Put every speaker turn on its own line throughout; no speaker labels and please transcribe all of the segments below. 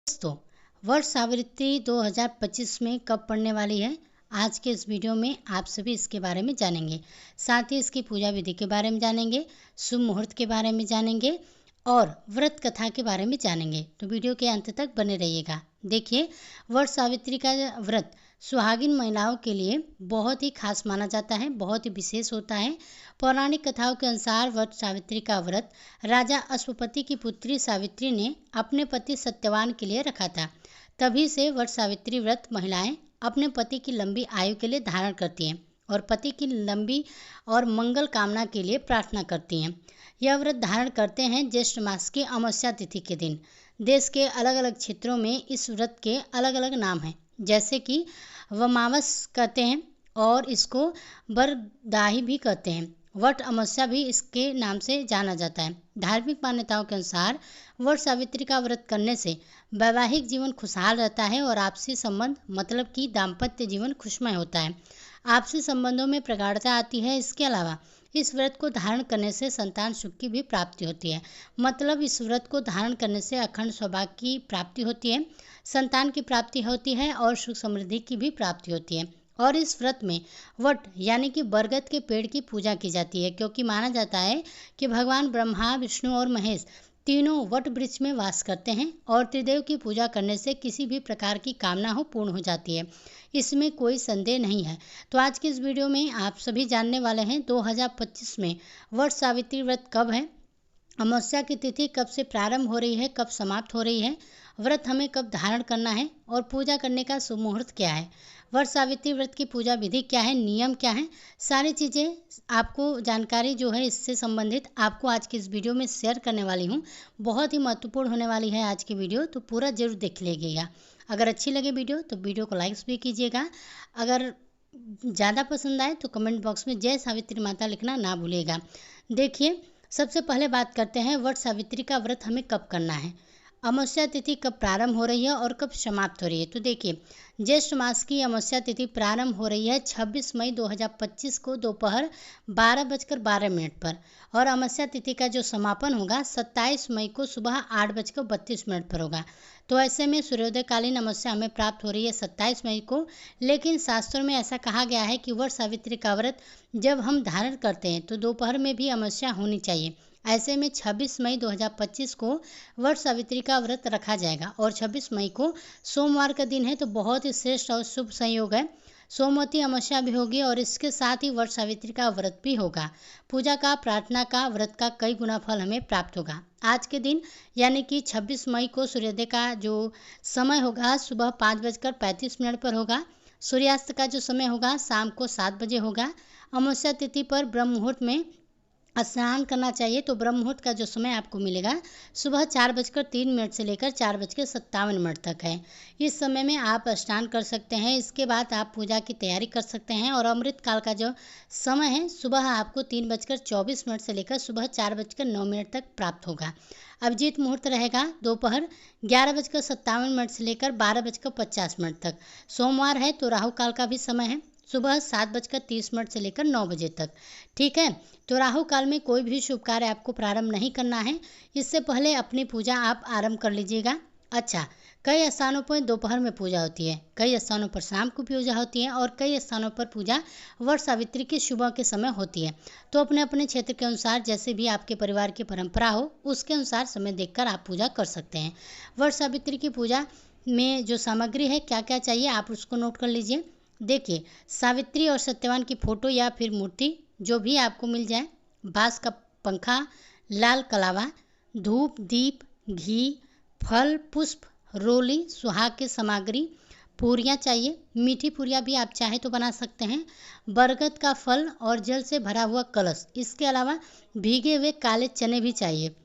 दोस्तों, वर्ष सावित्री 2025 में कब पड़ने वाली है? आज के इस वीडियो में आप सभी इसके बारे में जानेंगे। साथ ही इसकी पूजा विधि के बारे में जानेंगे, शुभ मुहूर्त के बारे में जानेंगे और व्रत कथा के बारे में जानेंगे। तो वीडियो के अंत तक बने रहिएगा। देखिए, वर्ष सावित्री का व्रत सुहागिन महिलाओं के लिए बहुत ही खास माना जाता है, बहुत ही विशेष होता है। पौराणिक कथाओं के अनुसार वट सावित्री का व्रत राजा अश्वपति की पुत्री सावित्री ने अपने पति सत्यवान के लिए रखा था। तभी से वट सावित्री व्रत महिलाएं अपने पति की लंबी आयु के लिए धारण करती हैं और पति की लंबी और मंगल कामना के लिए प्रार्थना करती हैं। यह व्रत धारण करते हैं ज्येष्ठ मास की अमावस्या तिथि के दिन। देश के अलग अलग क्षेत्रों में इस व्रत के अलग अलग नाम हैं, जैसे कि वमावस कहते हैं और इसको बरदाही भी कहते हैं। वट अमावस्या भी इसके नाम से जाना जाता है। धार्मिक मान्यताओं के अनुसार वट सावित्री का व्रत करने से वैवाहिक जीवन खुशहाल रहता है और आपसी संबंध मतलब कि दाम्पत्य जीवन खुशमय होता है। आपसी संबंधों में प्रगाढ़ता आती है। इसके अलावा इस व्रत को धारण करने से संतान सुख की भी प्राप्ति होती है। मतलब इस व्रत को धारण करने से अखंड सौभाग्य की प्राप्ति होती है, संतान की प्राप्ति होती है और सुख समृद्धि की भी प्राप्ति होती है। और इस व्रत में वट यानी कि बरगद के पेड़ की पूजा की जाती है, क्योंकि माना जाता है कि भगवान ब्रह्मा, विष्णु और महेश तीनों वट वृक्ष में वास करते हैं और त्रिदेव की पूजा करने से किसी भी प्रकार की कामना हो पूर्ण हो जाती है। इसमें कोई संदेह नहीं है। तो आज की इस वीडियो में आप सभी जानने वाले हैं 2025 में वट सावित्री व्रत कब है, अमावस्या की तिथि कब से प्रारंभ हो रही है, कब समाप्त हो रही है, व्रत हमें कब धारण करना है और पूजा करने का शुभ मुहूर्त क्या है, वट सावित्री व्रत की पूजा विधि क्या है, नियम क्या है, सारी चीज़ें आपको जानकारी जो है इससे संबंधित आपको आज की इस वीडियो में शेयर करने वाली हूँ। बहुत ही महत्वपूर्ण होने वाली है आज की वीडियो, तो पूरा जरूर देख लीजिएगा। अगर अच्छी लगे वीडियो तो वीडियो को लाइक्स भी कीजिएगा। अगर ज़्यादा पसंद आए तो कमेंट बॉक्स में जय सावित्री माता लिखना ना भूलिएगा। देखिए, सबसे पहले बात करते हैं वट सावित्री का व्रत हमें कब करना है, अमावस्या तिथि कब प्रारंभ हो रही है और कब समाप्त हो रही है। तो देखिए, ज्येष्ठ मास की अमावस्या तिथि प्रारंभ हो रही है 26 मई 2025 को दोपहर 12:12 पर और अमावस्या तिथि का जो समापन होगा 27 मई को सुबह 8:32 पर होगा। तो ऐसे में सूर्योदयकालीन अमावस्या हमें प्राप्त हो रही है 27 मई को, लेकिन शास्त्रों में ऐसा कहा गया है कि वट सावित्री का व्रत जब हम धारण करते हैं तो दोपहर में भी अमावस्या होनी चाहिए। ऐसे में 26 मई 2025 को वट सावित्री का व्रत रखा जाएगा और 26 मई को सोमवार का दिन है, तो बहुत ही श्रेष्ठ और शुभ संयोग है। सोमवती अमावस्या भी होगी और इसके साथ ही वट सावित्री का व्रत भी होगा। पूजा का, प्रार्थना का, व्रत का कई गुना फल हमें प्राप्त होगा। आज के दिन यानी कि 26 मई को सूर्योदय का जो समय होगा सुबह 5:35 पर होगा। सूर्यास्त का जो समय होगा शाम को 7 बजे होगा। अमावस्या तिथि पर ब्रह्म मुहूर्त में स्नान करना चाहिए। तो ब्रह्म मुहूर्त का जो समय आपको मिलेगा सुबह 4:03 से लेकर 4:57 तक है। इस समय में आप स्नान कर सकते हैं। इसके बाद आप पूजा की तैयारी कर सकते हैं और अमृत काल का जो समय है सुबह आपको 3:24 से लेकर सुबह 4:09 तक प्राप्त होगा। अभिजीत मुहूर्त रहेगा दोपहर 11:57 से लेकर 12:50 तक। सोमवार है तो राहु काल का भी समय है सुबह 7:30 से लेकर 9 बजे तक। ठीक है, तो राहु काल में कोई भी शुभ कार्य आपको प्रारंभ नहीं करना है। इससे पहले अपनी पूजा आप आरंभ कर लीजिएगा। अच्छा, कई स्थानों पर दोपहर में पूजा होती है, कई स्थानों पर शाम को पूजा होती है और कई स्थानों पर पूजा वट सावित्री की सुबह के समय होती है। तो अपने अपने क्षेत्र के अनुसार जैसे भी आपके परिवार की परंपरा हो उसके अनुसार समय देखकर आप पूजा कर सकते हैं। वट सावित्री की पूजा में जो सामग्री है क्या क्या चाहिए आप उसको नोट कर लीजिए। देखिए, सावित्री और सत्यवान की फोटो या फिर मूर्ति जो भी आपको मिल जाए, बांस का पंखा, लाल कलावा, धूप, दीप, घी, फल, पुष्प, रोली, सुहाग की सामग्री, पूरियाँ चाहिए। मीठी पूरियाँ भी आप चाहे तो बना सकते हैं। बरगद का फल और जल से भरा हुआ कलश। इसके अलावा भीगे हुए काले चने भी चाहिए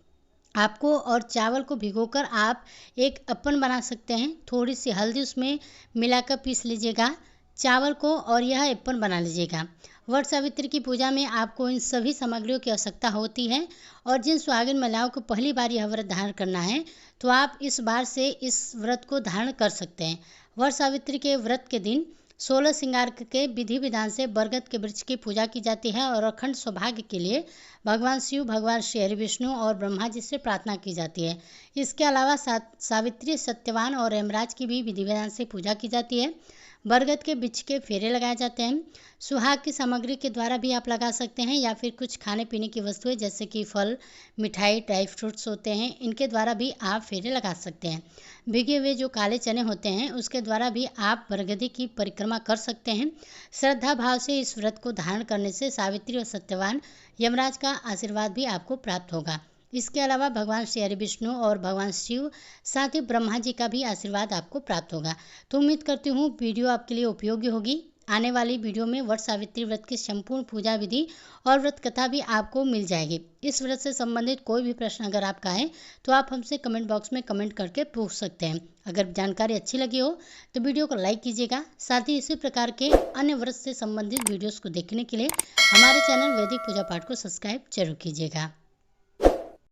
आपको और चावल को भिगोकर आप एक अपन बना सकते हैं। थोड़ी सी हल्दी उसमें मिलाकर पीस लीजिएगा चावल को और यह एप्पन बना लीजिएगा। वट सावित्री की पूजा में आपको इन सभी सामग्रियों की आवश्यकता होती है और जिन सुहागिन महिलाओं को पहली बार यह व्रत धारण करना है तो आप इस बार से इस व्रत को धारण कर सकते हैं। वट सावित्री के व्रत के दिन 16 श्रृंगार के विधि विधान से बरगद के वृक्ष की पूजा की जाती है और अखंड सौभाग्य के लिए भगवान शिव, भगवान श्री हरि विष्णु और ब्रह्मा जी से प्रार्थना की जाती है। इसके अलावा सावित्री, सत्यवान और यमराज की भी विधि विधान से पूजा की जाती है। बरगद के वृक्ष के फेरे लगाए जाते हैं। सुहाग की सामग्री के द्वारा भी आप लगा सकते हैं या फिर कुछ खाने पीने की वस्तुएं जैसे कि फल, मिठाई, ड्राई फ्रूट्स होते हैं, इनके द्वारा भी आप फेरे लगा सकते हैं। भीगे हुए जो काले चने होते हैं उसके द्वारा भी आप बरगदी की परिक्रमा कर सकते हैं। श्रद्धा भाव से इस व्रत को धारण करने से सावित्री और सत्यवान यमराज का आशीर्वाद भी आपको प्राप्त होगा। इसके अलावा भगवान श्री हरि विष्णु और भगवान शिव साथ ही ब्रह्मा जी का भी आशीर्वाद आपको प्राप्त होगा। तो उम्मीद करती हूँ वीडियो आपके लिए उपयोगी होगी। आने वाली वीडियो में वट सावित्री व्रत की संपूर्ण पूजा विधि और व्रत कथा भी आपको मिल जाएगी। इस व्रत से संबंधित कोई भी प्रश्न अगर आपका है तो आप हमसे कमेंट बॉक्स में कमेंट करके पूछ सकते हैं। अगर जानकारी अच्छी लगी हो तो वीडियो को लाइक कीजिएगा। साथ ही इसी प्रकार के अन्य व्रत से संबंधित वीडियोस को देखने के लिए हमारे चैनल वैदिक पूजा पाठ को सब्सक्राइब जरूर कीजिएगा।